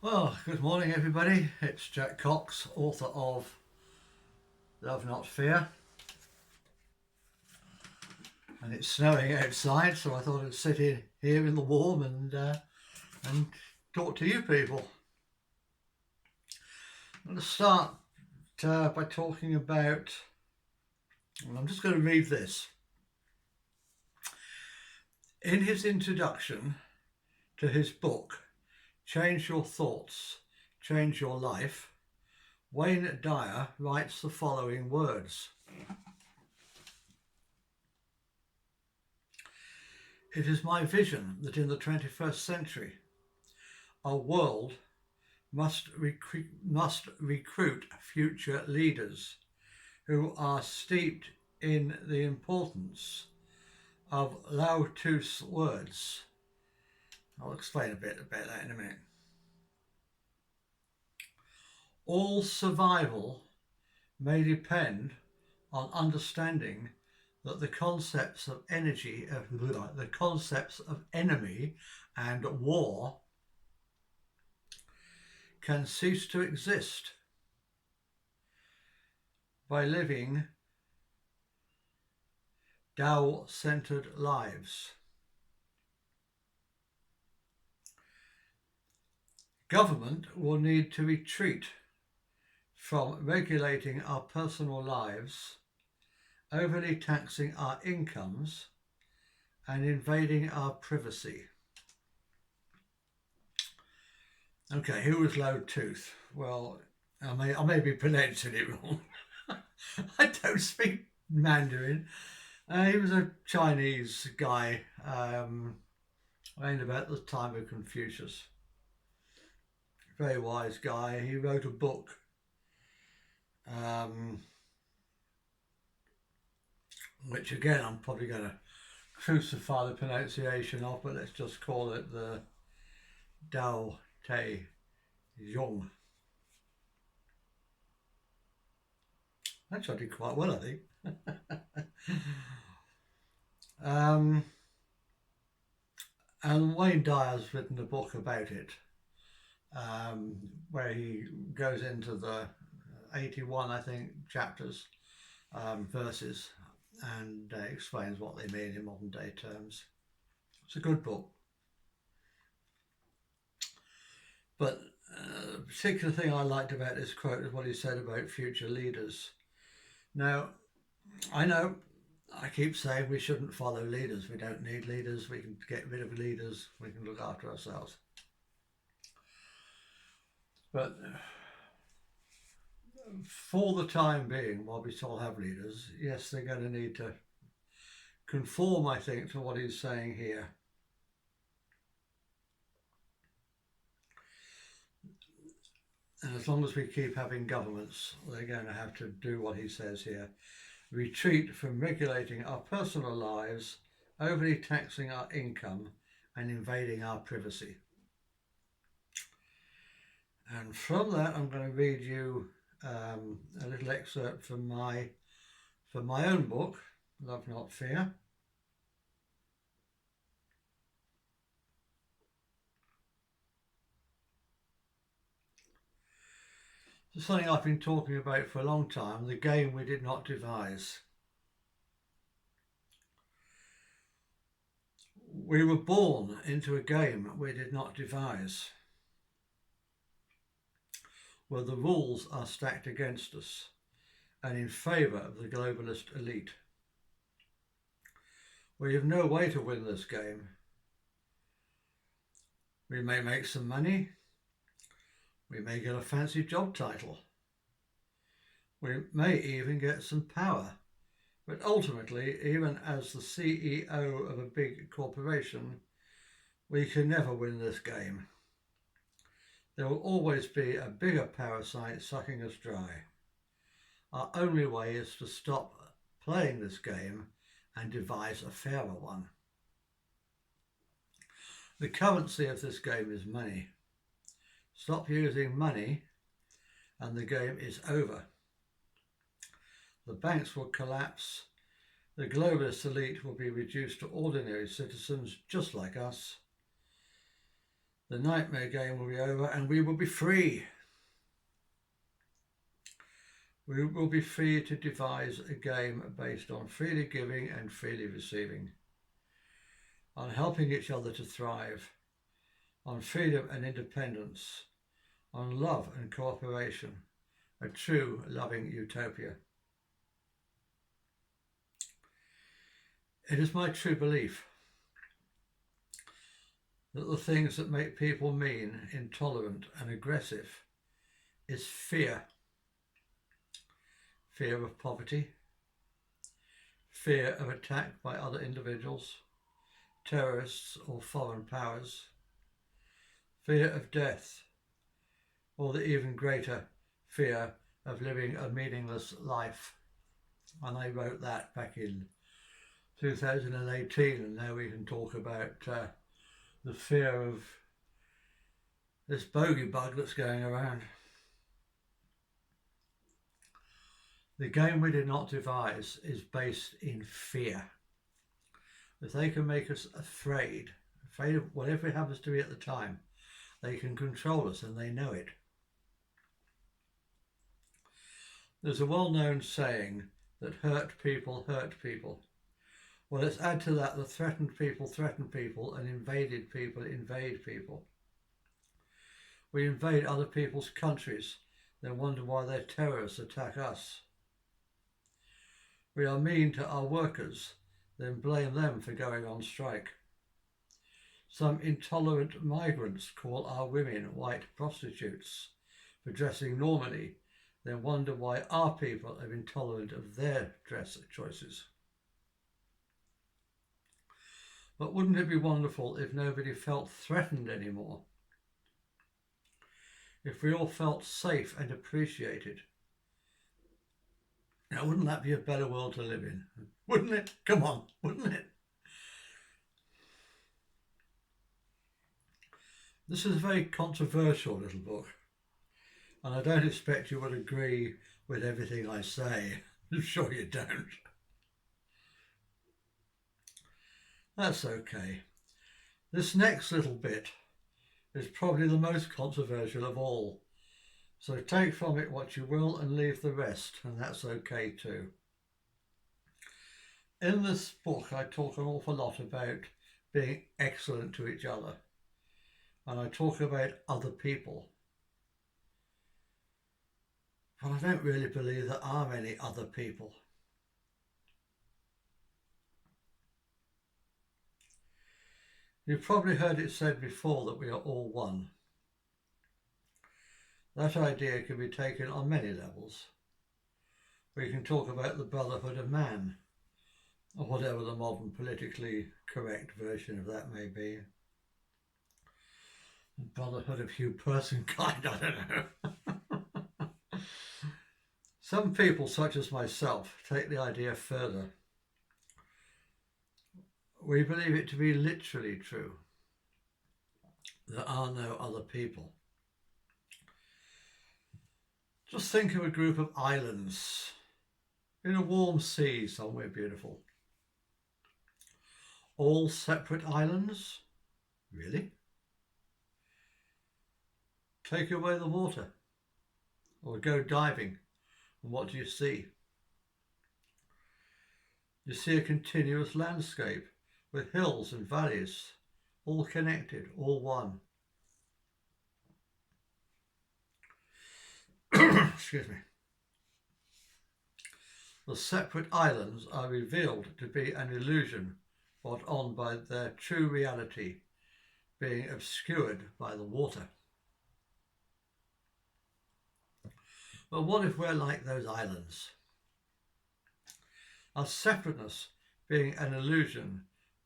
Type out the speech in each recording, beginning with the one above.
Well, good morning, everybody. It's Jack Cox, author of Love Not Fear, and it's snowing outside, so I thought I'd sit in here in the warm and talk to you people. I'm going to start by talking about, and I'm just going to read this. In his introduction to his book, Change Your Thoughts, Change Your Life, Wayne Dyer writes the following words. It is my vision that in the 21st century, our world must recruit future leaders who are steeped in the importance of Lao Tzu's words. I'll explain a bit about that in a minute. All survival may depend on understanding that the concepts of enemy and war can cease to exist by living Tao-centered lives. Government will need to retreat from regulating our personal lives, overly taxing our incomes, and invading our privacy. Okay, who was Lao Tzu? Well, I may be pronouncing it wrong. I don't speak Mandarin. He was a Chinese guy around about the time of Confucius. Very wise guy. He wrote a book which again I'm probably going to crucify the pronunciation of, but let's just call it the Tao Te Ching. Actually, I did quite well, I think. And Wayne Dyer's written a book about it, where he goes into the 81, I think, chapters, verses, and explains what they mean in modern day terms. It's a good book. But the particular thing I liked about this quote is what he said about future leaders. Now, I know I keep saying we shouldn't follow leaders. We don't need leaders. We can get rid of leaders. We can look after ourselves. But for the time being, while we still have leaders, yes, they're going to need to conform, I think, to what he's saying here. And as long as we keep having governments, they're going to have to do what he says here. Retreat from regulating our personal lives, overly taxing our income, and invading our privacy. And from that, I'm going to read you a little excerpt from my own book, Love Not Fear. It's something I've been talking about for a long time, the game we did not devise. We were born into a game we did not devise, where the rules are stacked against us and in favour of the globalist elite. We have no way to win this game. We may make some money. We may get a fancy job title. We may even get some power. But ultimately, even as the CEO of a big corporation, we can never win this game. There will always be a bigger parasite sucking us dry. Our only way is to stop playing this game and devise a fairer one. The currency of this game is money. Stop using money and the game is over. The banks will collapse. The globalist elite will be reduced to ordinary citizens just like us. The nightmare game will be over and we will be free. We will be free to devise a game based on freely giving and freely receiving, on helping each other to thrive, on freedom and independence, on love and cooperation, a true loving utopia. It is my true belief that the things that make people mean, intolerant and aggressive is fear. Fear of poverty, fear of attack by other individuals, terrorists or foreign powers, fear of death, or the even greater fear of living a meaningless life. And I wrote that back in 2018, and now we can talk about the fear of this bogey bug that's going around. The game we did not devise is based in fear. If they can make us afraid of whatever it happens to be at the time, they can control us and they know it. There's a well-known saying that hurt people hurt people. Well, let's add to that the threatened people threaten people and invaded people invade people. We invade other people's countries, then wonder why their terrorists attack us. We are mean to our workers, then blame them for going on strike. Some intolerant migrants call our women white prostitutes for dressing normally, then wonder why our people are intolerant of their dress choices. But wouldn't it be wonderful if nobody felt threatened anymore? If we all felt safe and appreciated? Now, wouldn't that be a better world to live in? Wouldn't it? Come on, wouldn't it? This is a very controversial little book, and I don't expect you would agree with everything I say. I'm sure you don't. That's okay. This next little bit is probably the most controversial of all. So take from it what you will and leave the rest, and that's okay too. In this book, I talk an awful lot about being excellent to each other, and I talk about other people. But I don't really believe there are any other people. You've probably heard it said before that we are all one. That idea can be taken on many levels. We can talk about the brotherhood of man, or whatever the modern politically correct version of that may be. The brotherhood of humankind, I don't know. Some people, such as myself, take the idea further. We believe it to be literally true. There are no other people. Just think of a group of islands in a warm sea somewhere beautiful. All separate islands? Really? Take away the water or go diving, and what do you see? You see a continuous landscape with hills and valleys, all connected, all one. Excuse me. The separate islands are revealed to be an illusion brought on by their true reality being obscured by the water. But what if we're like those islands? Our separateness being an illusion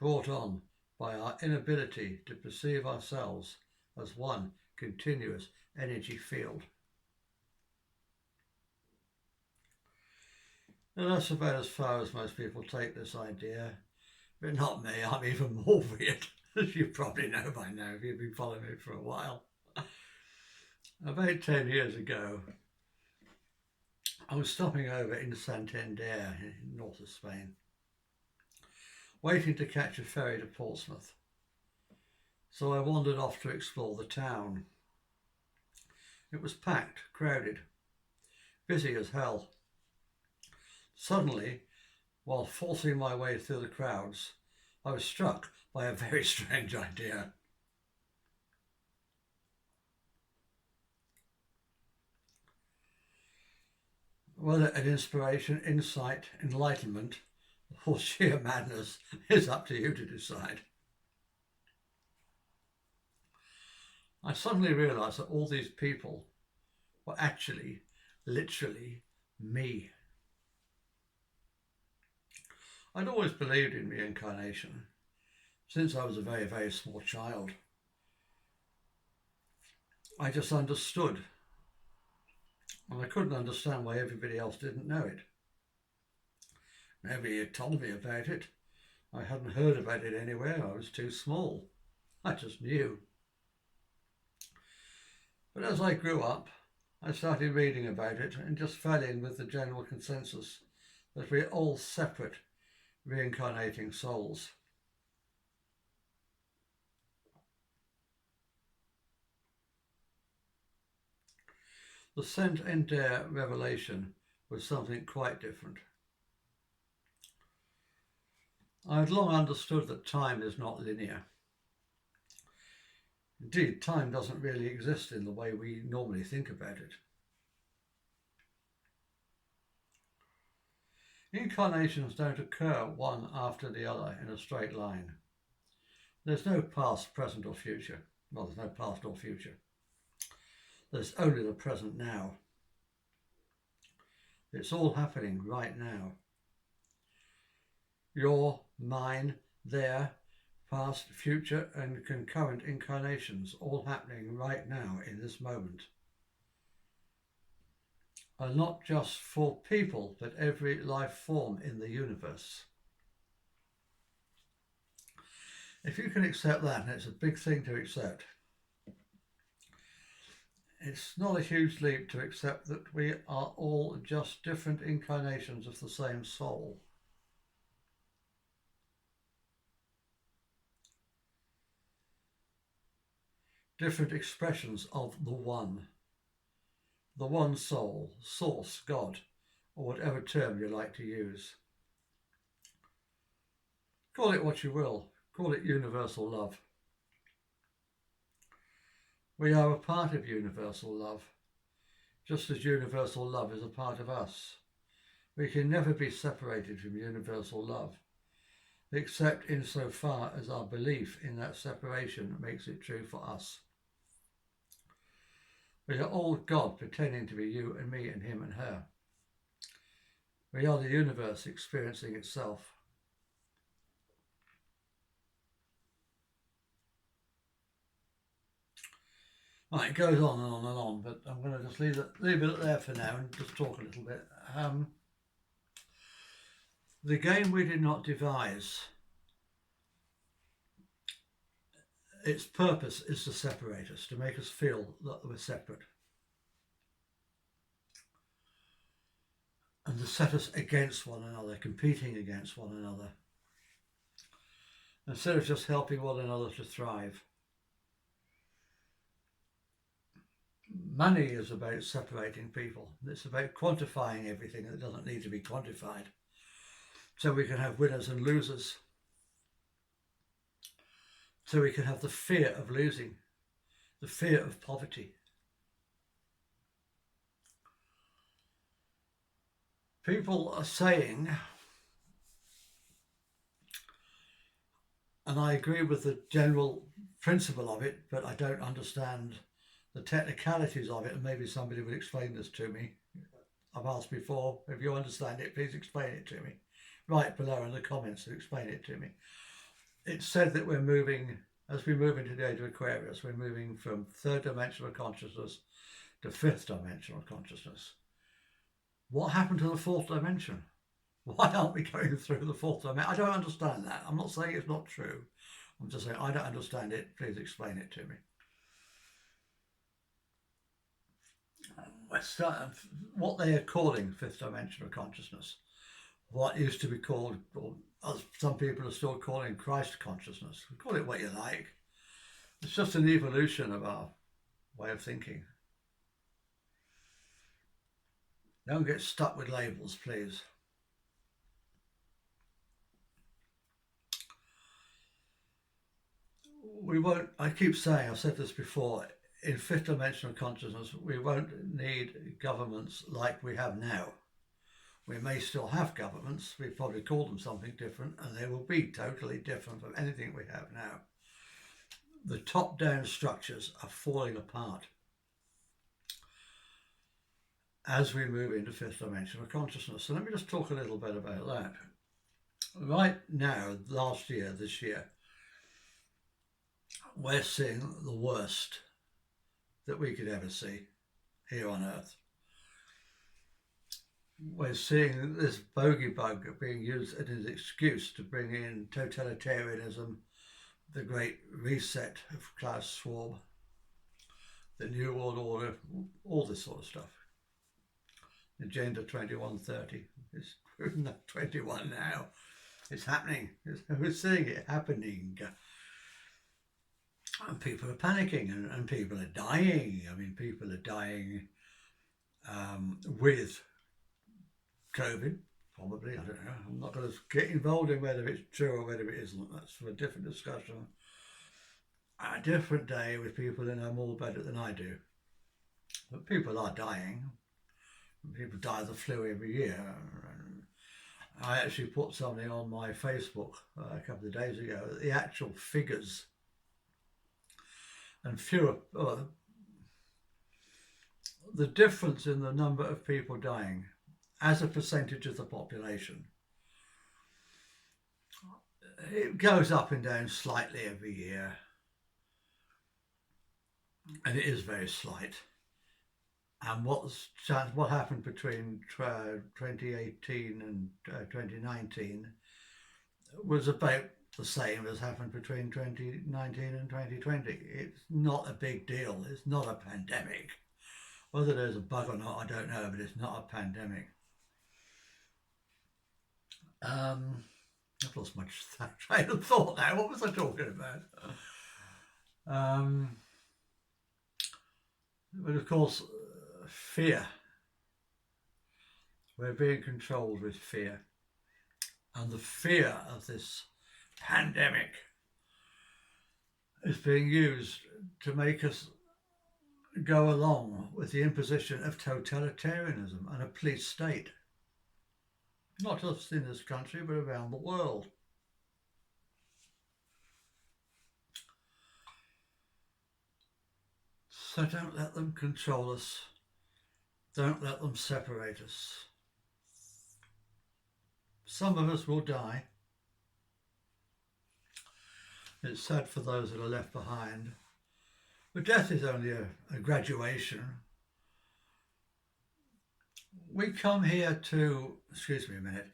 brought on by our inability to perceive ourselves as one continuous energy field. And that's about as far as most people take this idea. But not me, I'm even more weird, as you probably know by now if you've been following me for a while. About 10 years ago, I was stopping over in Santander, in north of Spain, waiting to catch a ferry to Portsmouth. So I wandered off to explore the town. It was packed, crowded, busy as hell. Suddenly, while forcing my way through the crowds, I was struck by a very strange idea. Whether an inspiration, insight, enlightenment, or sheer madness is up to you to decide. I suddenly realised that all these people were actually, literally, me. I'd always believed in reincarnation since I was a very, very small child. I just understood, and I couldn't understand why everybody else didn't know it. Nobody had told me about it. I hadn't heard about it anywhere. I was too small. I just knew. But as I grew up, I started reading about it and just fell in with the general consensus that we're all separate, reincarnating souls. The Saint and Dyer revelation was something quite different. I had long understood that time is not linear. Indeed, time doesn't really exist in the way we normally think about it. Incarnations don't occur one after the other in a straight line. There's no past, present or future. Well, there's no past or future. There's only the present now. It's all happening right now. Your, mine, their, past, future and concurrent incarnations all happening right now in this moment are not just for people, but every life form in the universe. If you can accept that, and it's a big thing to accept, it's not a huge leap to accept that we are all just different incarnations of the same soul. Different expressions of the one soul, source, God, or whatever term you like to use. Call it what you will, call it universal love. We are a part of universal love, just as universal love is a part of us. We can never be separated from universal love, except insofar as our belief in that separation makes it true for us. We are all God pretending to be you and me and him and her. We are the universe experiencing itself. Right, it goes on and on and on, but I'm going to just leave it there for now and just talk a little bit. The game we did not devise, its purpose is to separate us, to make us feel that we're separate. And to set us against one another, competing against one another, instead of just helping one another to thrive. Money is about separating people. It's about quantifying everything that doesn't need to be quantified, so we can have winners and losers. So we can have the fear of losing, the fear of poverty. People are saying, and I agree with the general principle of it, but I don't understand the technicalities of it, and maybe somebody will explain this to me. I've asked before, if you understand it, please explain it to me. Write below in the comments to explain it to me. It's said that we're moving, as we move into the age of Aquarius, we're moving from third dimensional consciousness to fifth dimensional consciousness. What happened to the fourth dimension? Why aren't we going through the fourth dimension? I don't understand that. I'm not saying it's not true. I'm just saying I don't understand it. Please explain it to me. What they are calling fifth dimensional consciousness, what used to be called, or as some people are still calling, Christ consciousness. Call it what you like. It's just an evolution of our way of thinking. Don't get stuck with labels, please. We won't, I keep saying, I've said this before, in fifth dimensional consciousness, we won't need governments like we have now. We may still have governments, we probably call them something different, and they will be totally different from anything we have now. The top-down structures are falling apart as we move into fifth dimensional consciousness. So let me just talk a little bit about that. Right now, this year, we're seeing the worst that we could ever see here on Earth. We're seeing this bogey bug being used as an excuse to bring in totalitarianism, the Great Reset of Klaus Schwab, the New World Order, all this sort of stuff. Agenda 2130 is 21 now. It's happening. We're seeing it happening. And people are panicking and people are dying. I mean, people are dying with COVID, probably. I don't know. I'm not going to get involved in whether it's true or whether it isn't. That's for a different discussion. A different day with people who know more about it than I do. But people are dying. People die of the flu every year. I actually put something on my Facebook a couple of days ago. The actual figures and the difference in the number of people dying as a percentage of the population, it goes up and down slightly every year, and it is very slight. And what happened between 2018 and 2019 was about the same as happened between 2019 and 2020. It's not a big deal. It's not a pandemic. Whether there's a bug or not, I don't know, but it's not a pandemic. I've lost my train of thought now. What was I talking about? But of course, fear. We're being controlled with fear. And the fear of this pandemic is being used to make us go along with the imposition of totalitarianism and a police state. Not just in this country, but around the world. So don't let them control us. Don't let them separate us. Some of us will die. It's sad for those that are left behind. But death is only a graduation. We come here to, excuse me a minute.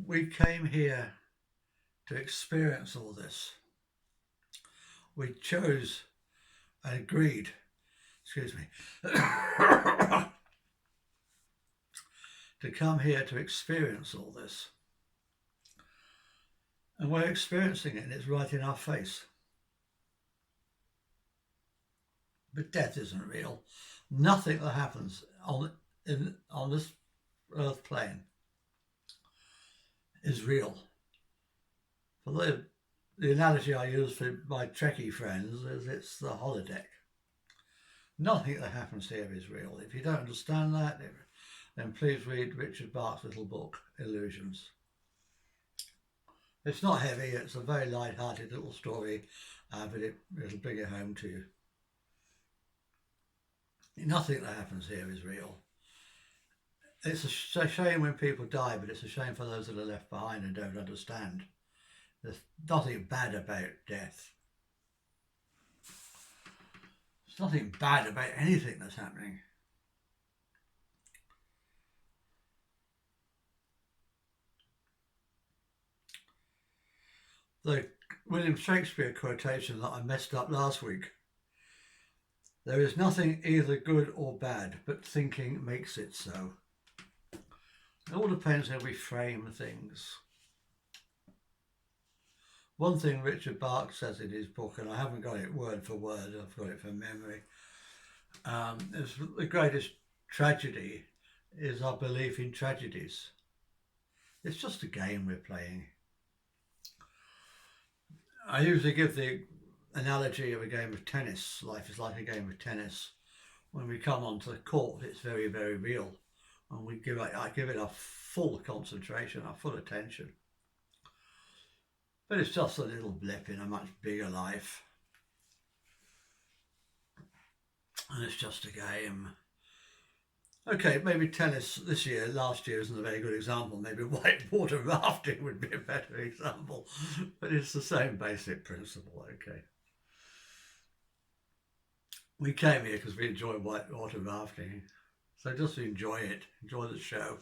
We came here to experience all this. We chose and agreed, excuse me, to come here to experience all this. And we're experiencing it, and it's right in our face. But death isn't real. Nothing that happens on this earth plane is real. For the analogy I use for my Trekkie friends is it's the holodeck. Nothing that happens here is real. If you don't understand that, then please read Richard Bart's little book, Illusions. It's not heavy, it's a very light-hearted little story, but it'll bring it home to you. Nothing that happens here is real. It's a shame when people die, but it's a shame for those that are left behind and don't understand. There's nothing bad about death. There's nothing bad about anything that's happening. The William Shakespeare quotation that I messed up last week. There is nothing either good or bad, but thinking makes it so. It all depends how we frame things. One thing Richard Bach says in his book, and I haven't got it word for word, I've got it from memory, is the greatest tragedy is our belief in tragedies. It's just a game we're playing. I usually give the analogy of a game of tennis. Life is like a game of tennis. When we come onto the court, it's very, very real. And I give it our full concentration, our full attention. But it's just a little blip in a much bigger life. And it's just a game. Okay, maybe tennis this year, last year isn't a very good example. Maybe whitewater rafting would be a better example. But it's the same basic principle, okay. We came here because we enjoy whitewater rafting. So just enjoy it, enjoy the show.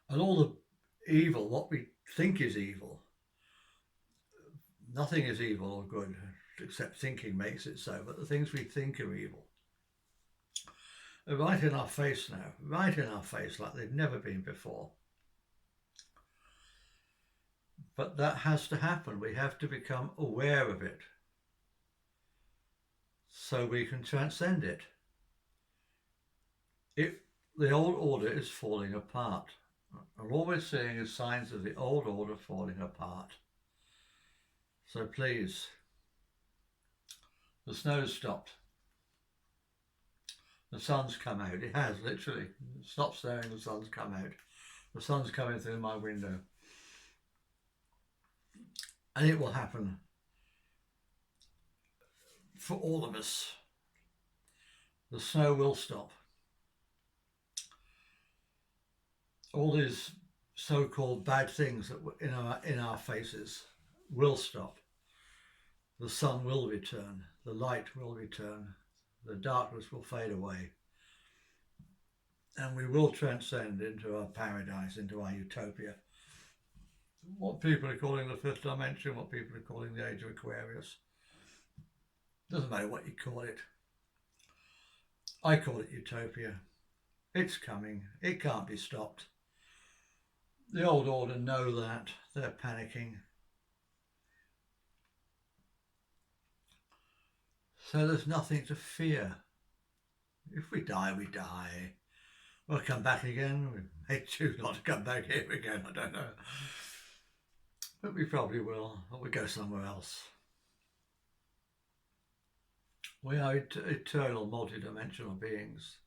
And all the evil, what we think is evil, nothing is evil or good, except thinking makes it so, but the things we think are evil are right in our face now, right in our face like they've never been before. But that has to happen. We have to become aware of it so we can transcend it. The old order is falling apart. And all we're seeing is signs of the old order falling apart. So please, the snow's stopped. The sun's come out. It has, literally. It stopped snowing, the sun's come out. The sun's coming through my window. And it will happen for all of us. The snow will stop. All these so-called bad things that were in our faces will stop. The sun will return. The light will return. The darkness will fade away. And we will transcend into our paradise, into our utopia. What people are calling the fifth dimension, what people are calling the age of Aquarius. Doesn't matter what you call it. I call it utopia. It's coming. It can't be stopped. The old order know that. They're panicking. So there's nothing to fear. If we die, we die. We'll come back again. We may choose not to come back here again, I don't know. But we probably will, or we go somewhere else. We are eternal, multi-dimensional beings.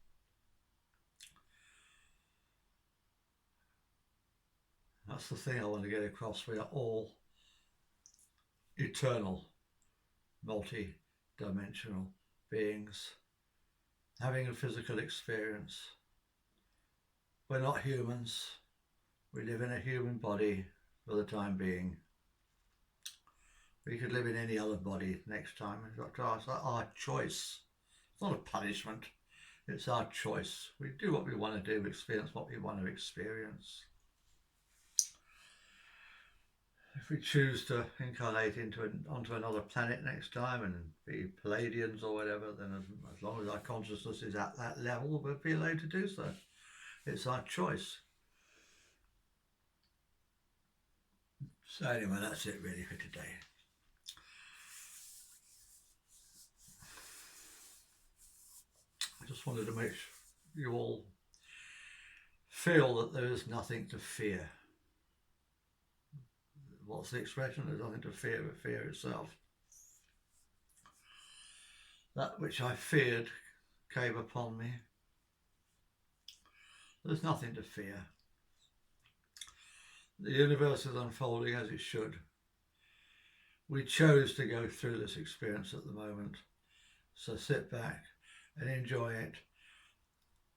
That's the thing I want to get across. We are all eternal, multi-dimensional beings having a physical experience. We're not humans. We live in a human body for the time being. We could live in any other body next time. We've got to ask our choice. It's not a punishment. It's our choice. We do what we want to do, experience what we want to experience. If we choose to incarnate onto another planet next time and be Palladians or whatever, then as long as our consciousness is at that level, we'll be allowed to do so. It's our choice. So anyway, that's it really for today. I just wanted to make you all feel that there is nothing to fear. What's the expression? There's nothing to fear but fear itself. That which I feared came upon me. There's nothing to fear. The universe is unfolding as it should. We chose to go through this experience at the moment. So sit back and enjoy it.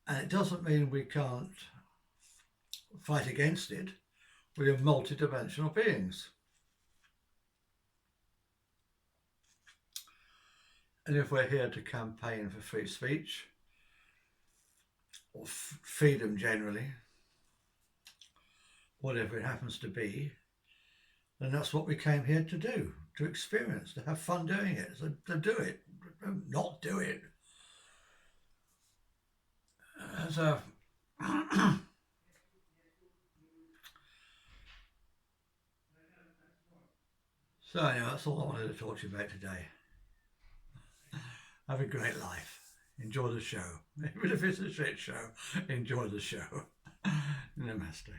And it doesn't mean we can't fight against it. We are multidimensional beings. And if we're here to campaign for free speech, or freedom generally, whatever it happens to be, then that's what we came here to do, to experience, to have fun doing it. So to do it, don't not do it. So So anyway, that's all I wanted to talk to you about today. Have a great life. Enjoy the show. Even if it's a shit show, enjoy the show. Namaste.